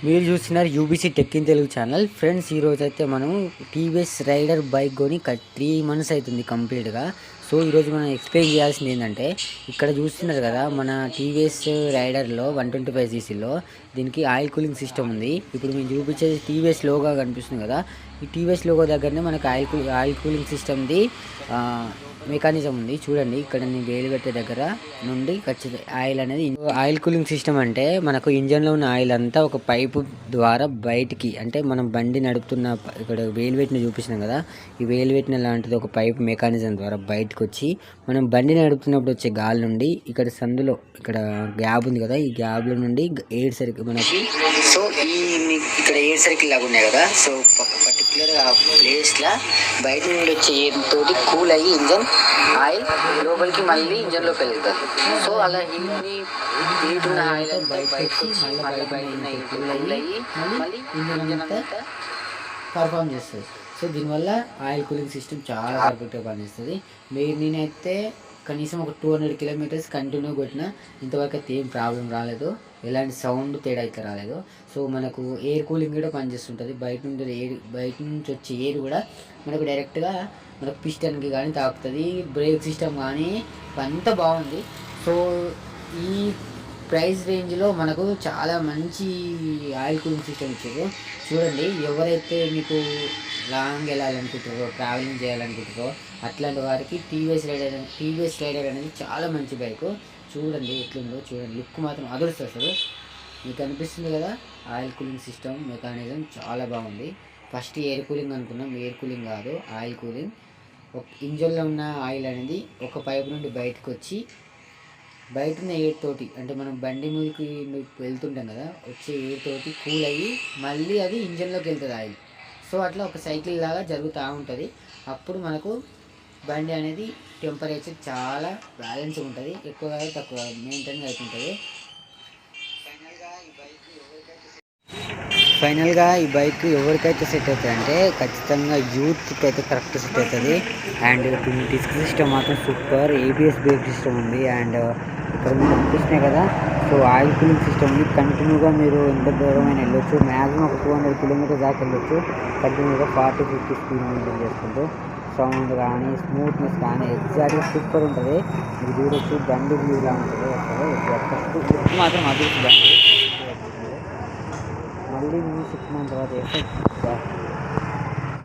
మీరు చూస్తున్నారు UBC tech in Telugu channel. Friends, ఈరోజు అయితే మనం టీవీఎస్ రైడర్ బైక్ కొని 3 మంత్స్ అవుతుంది కంప్లీట్గా. సో ఈరోజు మనం ఎక్స్ప్లెయిన్ చేయాల్సింది ఏంటంటే, ఇక్కడ చూస్తున్నారు కదా మన టీవీఎస్ రైడర్లో 125cc దీనికి ఆయిల్ కూలింగ్ సిస్టమ్ ఉంది. ఇప్పుడు మేము చూపించేది టీవీఎస్ లోగో కనిపిస్తుంది కదా, ఈ టీవీఎస్ లోగో దగ్గరనే మనకు ఆయిల్ కూలింగ్ సిస్టమ్ది మెకానిజం ఉంది. చూడండి, ఇక్కడ నేను వేలు పెట్టే దగ్గర నుండి ఖచ్చితంగా ఆయిల్ అనేది, ఆయిల్ కూలింగ్ సిస్టమ్ అంటే మనకు ఇంజన్లో ఉన్న ఆయిల్ అంతా ఒక పైపు ద్వారా బయటికి, అంటే మనం బండి నడుపుతున్న ఇక్కడ వేలు పెట్టిన చూపిస్తున్నాం కదా, ఈ వేలు పెట్టిన లాంటిది ఒక పైపు మెకానిజం ద్వారా బయటకు వచ్చి మనం బండి నడుపుతున్నప్పుడు వచ్చే గాలి నుండి ఇక్కడ సందులో ఇక్కడ గ్యాప్ ఉంది కదా, ఈ గ్యాప్లో నుండి ఎయిర్ సర్కిల్ మనకి, సో ఈ ఇక్కడ ఎయిర్ సర్కిల్ లాగా ఉన్నాయి కదా, సో పర్టికులర్గా ఆ ప్లేస్లో బయట నుండి వచ్చే ఎయిర్ తోటి కూల్ అయ్యి ఇంజన్ ఆయిల్ లోపలికి మళ్ళీ ఇంజన్లోకి వెళ్తుంది. సో అలా హీట్ ఉన్న ఆయిల్ బయటకు వచ్చి మళ్ళీ బయట కూల్ అయ్యి మళ్ళీ ఇంజన్ అంతా పర్ఫామ్ చేస్తుంది. సో దీనివల్ల ఆయిల్ కూలింగ్ సిస్టమ్ చాలా పర్ఫెక్ట్గా పనిచేస్తుంది. నేనైతే కనీసం ఒక 200 కిలోమీటర్స్ కంటిన్యూ కొట్టిన ఇంతవరకు అయితే ఏం ప్రాబ్లం రాలేదు, ఎలాంటి సౌండ్ తేడా అయితే రాలేదు. సో మనకు ఎయిర్ కూలింగ్ కూడా పనిచేస్తుంటుంది. బయట నుంచి వచ్చే ఎయిర్ కూడా మనకు డైరెక్ట్గా మనకు పిస్టన్కి కానీ తాకుతుంది. బ్రేక్ సిస్టమ్ కానీ అంతా బాగుంది. సో ఈ ప్రైస్ రేంజ్లో మనకు చాలా మంచి ఆయిల్ కూలింగ్ సిస్టమ్ ఇచ్చారు. చూడండి, ఎవరైతే మీకు లాంగ్ వెళ్ళాలనుకుంటారో, ట్రావెలింగ్ చేయాలనుకుంటారో అట్లాంటి వారికి టీవీఎస్ రైడర్ అనేది చాలా మంచి బైక్. చూడండి ఎట్లుందో, చూడండి లుక్ మాత్రం అదృష్టం. అసలు మీకు అనిపిస్తుంది కదా, ఆయిల్ కూలింగ్ సిస్టమ్ మెకానిజం చాలా బాగుంది. ఫస్ట్ ఎయిర్ కూలింగ్ అనుకున్నాం, ఎయిర్ కూలింగ్ కాదు, ఆయిల్ కూలింగ్. ఇంజన్లో ఉన్న ఆయిల్ అనేది ఒక పైపు నుండి బయటకు వచ్చి బయట ఉన్న ఎయిర్ తోటి, అంటే మనం బండి మీదకి వెళ్తుంటాం కదా, వచ్చే ఎయిర్ తోటి కూల్ అయ్యి మళ్ళీ అది ఇంజన్లోకి వెళ్తుంది ఆయిల్. సో అట్లా ఒక సైకిల్ లాగా జరుగుతూ ఉంటుంది. అప్పుడు మనకు బండి అనేది టెంపరేచర్ చాలా బ్యాలెన్స్ ఉంటుంది, ఎక్కువ కాదు తక్కువ మెయింటైన్గా అవుతుంటుంది. ఫైనల్గా ఈ బైక్ ఎవరికైతే సెట్ అవుతుంది అంటే ఖచ్చితంగా యూత్కి అయితే కరెక్ట్ సెట్ అవుతుంది. అండ్ డిస్క్ సిస్టమ్ మాత్రం సూపర్, ఏబిఎస్ బ్రేక్ సిస్టమ్ ఉంది. అండ్ ఇక్కడ మీరు అనిపిస్తున్నాయి కదా, సో ఆయిల్ కూలింగ్ సిస్టమ్ ఉంది. కంటిన్యూగా మీరు ఎంత దూరమైన వెళ్ళొచ్చు, మ్యాక్సిమం ఒక 200 కిలోమీటర్స్ దాకా వెళ్ళొచ్చు కంటిన్యూగా 40-50 స్పీడ్ మెయింటైన్ చేసుకుంటూ. సౌండ్ కానీ స్మూత్నెస్ కానీ ఎగ్జాక్ట్గా సూపర్ ఉంటుంది. మీరు చూడొచ్చు బండి వ్యూలా ఉంటుంది. అసలు లుక్ మాత్రం అభివృద్ధి బండి. మళ్ళీ 6 మంత్స్ తర్వాత చేస్తే